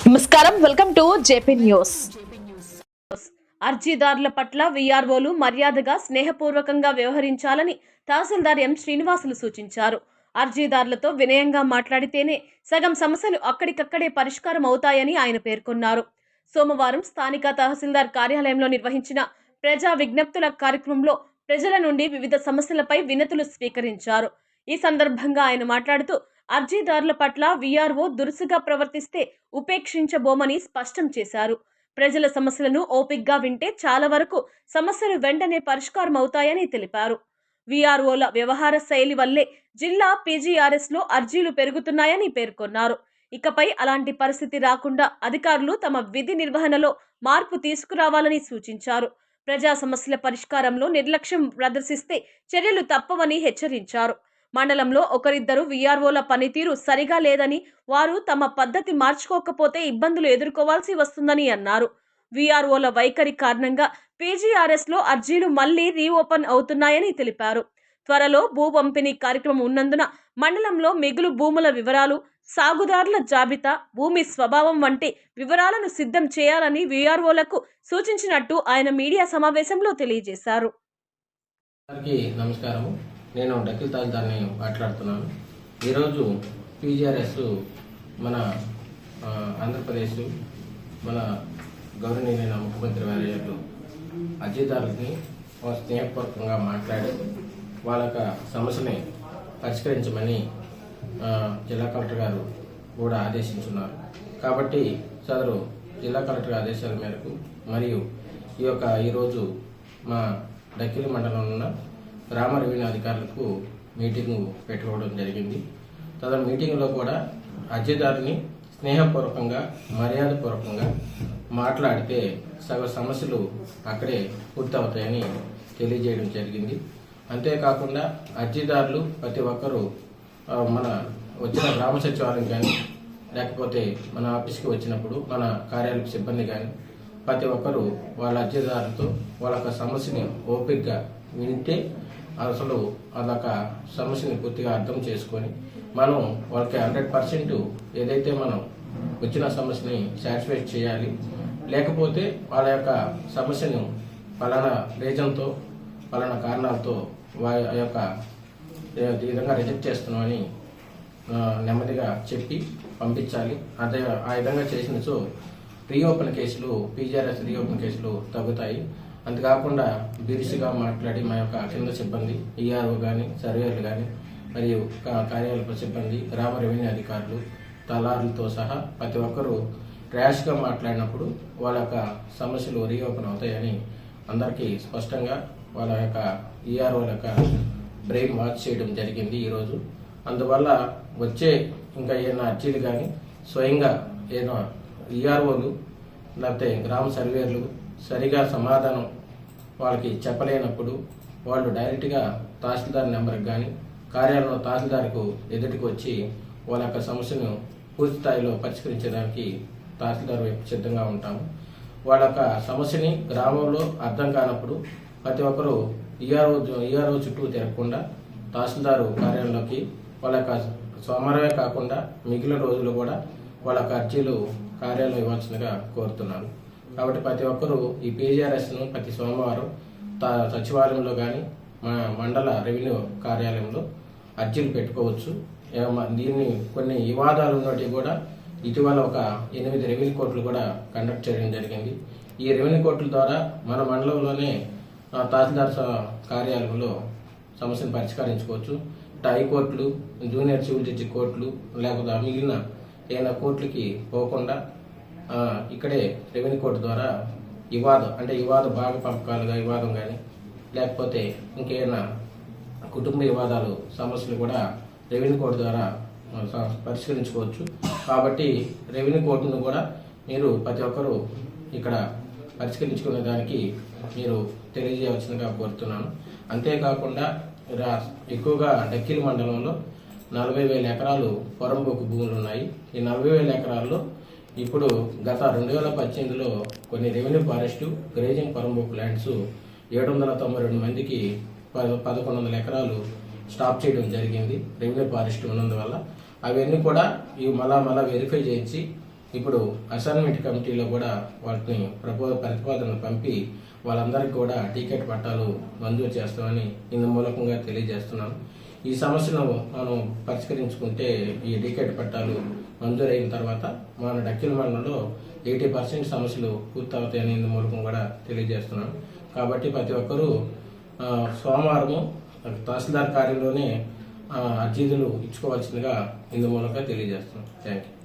నమస్కారం, welcome to JP news. అర్జీదారుల పట్ల వీఆర్ఓలు మర్యాదగా స్నేహపూర్వకంగా వ్యవహరించాలని తహసీల్దార్ ఎం శ్రీనివాసులు సూచించారు. అర్జీదారులతో వినయంగా మాట్లాడితేనే సగం సమస్యలు అక్కడికక్కడే పరిష్కారం అవుతాయని ఆయన పేర్కొన్నారు. సోమవారం స్థానిక తహసీల్దార్ కార్యాలయంలో నిర్వహించిన ప్రజా విజ్ఞప్తుల కార్యక్రమంలో ప్రజల నుండి వివిధ సమస్యలపై వినతులు స్వీకరించారు. ఈ సందర్భంగా ఆయన మాట్లాడుతూ అర్జీదారుల పట్ల వీఆర్ఓ దురుసుగా ప్రవర్తిస్తే ఉపేక్షించబోమని స్పష్టం చేశారు. ప్రజల సమస్యలను ఓపిగ్గా వింటే చాలా వరకు సమస్యలు వెంటనే పరిష్కారం అవుతాయని తెలిపారు. వీఆర్ఓల వ్యవహార శైలి వల్లే జిల్లా పీజీఆర్ఎస్లో అర్జీలు పెరుగుతున్నాయని పేర్కొన్నారు. ఇకపై అలాంటి పరిస్థితి రాకుండా అధికారులు తమ విధి నిర్వహణలో మార్పు తీసుకురావాలని సూచించారు. ప్రజా సమస్యల పరిష్కారంలో నిర్లక్ష్యం ప్రదర్శిస్తే చర్యలు తప్పవని హెచ్చరించారు. మండలంలో ఒకరిద్దరు వీఆర్ఓల పనితీరు సరిగా లేదని, వారు తమ పద్ధతి మార్చుకోకపోతే ఇబ్బందులు ఎదుర్కోవాల్సి వస్తుందని అన్నారు. వీఆర్ఓల వైఖరి కారణంగా పీజీఆర్ఎస్లో అర్జీలు మళ్లీ రీఓపెన్ అవుతున్నాయని తెలిపారు. త్వరలో భూ పంపిణీ కార్యక్రమం ఉన్నందున మండలంలో మిగులు భూముల వివరాలు, సాగుదారుల జాబితా, భూమి స్వభావం వంటి వివరాలను సిద్ధం చేయాలని వీఆర్ఓలకు సూచించినట్టు ఆయన మీడియా సమావేశంలో తెలియజేశారు. నమస్కారం, నేను డకిల్ తహసీల్దార్ని మాట్లాడుతున్నాను. ఈరోజు పీజీఆర్ఎస్ మన ఆంధ్రప్రదేశ్ మన గౌరవనీయులైన ముఖ్యమంత్రి వర్యులు అర్జీదారులని స్నేహపూర్వకంగా మాట్లాడి వాళ్ళ సమస్యని పరిష్కరించమని జిల్లా కలెక్టర్ గారు కూడా ఆదేశించున్నారు. కాబట్టి సదరు జిల్లా కలెక్టర్ ఆదేశాల మేరకు మరియు ఈరోజు మా డక్కిలి మండలంలో ఉన్న గ్రామ రెవెన్యూ అధికారులకు మీటింగు పెట్టుకోవడం జరిగింది. తదను మీటింగ్లో కూడా అర్జీదారుని స్నేహపూర్వకంగా మర్యాదపూర్వకంగా మాట్లాడితే సగ సమస్యలు అక్కడే పూర్తవుతాయని తెలియజేయడం జరిగింది. అంతేకాకుండా అర్జీదారులు ప్రతి ఒక్కరూ మన వచ్చిన గ్రామ సచివాలయం కానీ లేకపోతే మన ఆఫీస్కి వచ్చినప్పుడు మన కార్యాలయ సిబ్బంది కానీ ప్రతి ఒక్కరూ వాళ్ళ అర్జీదారులతో వాళ్ళ సమస్యని ఓపికగా వింటే అసలు అదొక సమస్యని పూర్తిగా అర్థం చేసుకొని మనం వాళ్ళకి 100% ఏదైతే మనం వచ్చిన సమస్యని సాటిస్ఫై చేయాలి. లేకపోతే వాళ్ళ యొక్క సమస్యను పలానా రీజన్తో పలానా కారణాలతో వాళ్ళ యొక్క ఈ విధంగా రిజెక్ట్ చేస్తున్నామని నెమ్మదిగా చెప్పి పంపించాలి. అదే ఆ విధంగా చేసినచో రీఓపెన్ కేసులు పీజీఆర్ఎస్ రీఓపెన్ కేసులు తగ్గుతాయి. అంతేకాకుండా బిరుసుగా మాట్లాడి మా యొక్క కింద సిబ్బంది ఈఆర్ఓ కానీ సర్వేయర్లు కానీ మరియు కార్యాలయ సిబ్బంది గ్రామ రెవెన్యూ అధికారులు తలారులతో సహా ప్రతి ఒక్కరూ ర్యాష్గా మాట్లాడినప్పుడు వాళ్ళ యొక్క సమస్యలు రీఓపెన్ అవుతాయని అందరికీ స్పష్టంగా వాళ్ళ యొక్క ఈఆర్ఓల యొక్క బ్రెయిన్ వాచ్ చేయడం జరిగింది ఈరోజు. అందువల్ల వచ్చే ఇంకా ఏదైనా అర్జీలు కానీ స్వయంగా ఏదైనా ఈఆర్ఓలు లేకపోతే గ్రామ సర్వేయర్లు సరిగా సమాధానం వాళ్ళకి చెప్పలేనప్పుడు వాళ్ళు డైరెక్ట్గా తహసీల్దార్ నెంబర్కి కానీ కార్యాలయంలో తహసీల్దార్కు ఎదుటికి వచ్చి వాళ్ళ యొక్క సమస్యను పూర్తి స్థాయిలో పరిష్కరించడానికి తహసీల్దార్ వైపు సిద్ధంగా ఉంటాము. వాళ్ళ యొక్క సమస్యని గ్రామంలో అర్థం కానప్పుడు ప్రతి ఒక్కరూ ఈఆర్ఓ చుట్టూ తిరగకుండా తహసీల్దారు కార్యాలయంలోకి వాళ్ళ యొక్క సోమవారమే కాకుండా మిగిలిన రోజులు కూడా వాళ్ళ యొక్క అర్జీలు కార్యాలయం ఇవ్వాల్సిందిగా కోరుతున్నాను. కాబట్టి ప్రతి ఒక్కరూ ఈ పీజీఆర్ఎస్ను ప్రతి సోమవారం సచివాలయంలో కానీ మా మండల రెవెన్యూ కార్యాలయంలో అర్జీలు పెట్టుకోవచ్చు. దీన్ని కొన్ని వివాదాలు ఉన్నటివి కూడా ఇటీవల ఒక 8 రెవెన్యూ కోర్టులు కూడా కండక్ట్ చేయడం జరిగింది. ఈ రెవెన్యూ కోర్టుల ద్వారా మన మండలంలోనే తహసీల్దార్ కార్యాలయంలో సమస్యను పరిష్కరించుకోవచ్చు. హైకోర్టులు, జూనియర్ సివిల్ జడ్జి కోర్టులు లేకపోతే మిగిలిన ఏదైనా కోర్టులకి పోకుండా ఇక్కడే రెవెన్యూ కోర్టు ద్వారా వివాద భాగ పంపకాలుగా వివాదం కానీ లేకపోతే ఇంకేమైనా కుటుంబ వివాదాలు సమస్యలు కూడా రెవెన్యూ కోర్టు ద్వారా పరిష్కరించుకోవచ్చు. కాబట్టి రెవెన్యూ కోర్టును కూడా మీరు ప్రతి ఒక్కరూ ఇక్కడ పరిష్కరించుకునే దానికి మీరు తెలియజేయవలసిందిగా కోరుతున్నాను. అంతేకాకుండా ఎక్కువగా డక్కిలి మండలంలో 40,000 ఎకరాలు పొరంబోకు భూములు ఉన్నాయి. ఈ 40,000 ఎకరాల్లో ఇప్పుడు గత 2018లో కొన్ని రెవెన్యూ ఫారెస్టు గ్రేజింగ్ పొరంబోకు ల్యాండ్స్ 792 మందికి 1100 ఎకరాలు స్టాప్ చేయడం జరిగింది రెవెన్యూ ఫారెస్ట్ ఉన్నందువల్ల. అవన్నీ కూడా ఇవి మళ్ళా వెరిఫై చేయించి ఇప్పుడు అసైన్మెంట్ కమిటీలో కూడా వాటిని ప్రతిపాదనలు పంపి వాళ్ళందరికీ కూడా టికెట్ పట్టాలు మంజూరు చేస్తామని ఇందు మూలకంగా తెలియజేస్తున్నాను. ఈ సమస్యను మనం పరిష్కరించుకుంటే ఈ టికెట్ పట్టాలు మంజూరైన తర్వాత మన డక్కిల మండలంలో 80% సమస్యలు పూర్తవుతాయని ఇందు మూలకం కూడా తెలియజేస్తున్నాను. కాబట్టి ప్రతి ఒక్కరూ సోమవారము తహసీల్దార్ కార్యాలయంలోనే అర్జీలు ఇచ్చుకోవాల్సిందిగా ఇందు మూలంగా తెలియజేస్తున్నాను. Thank you.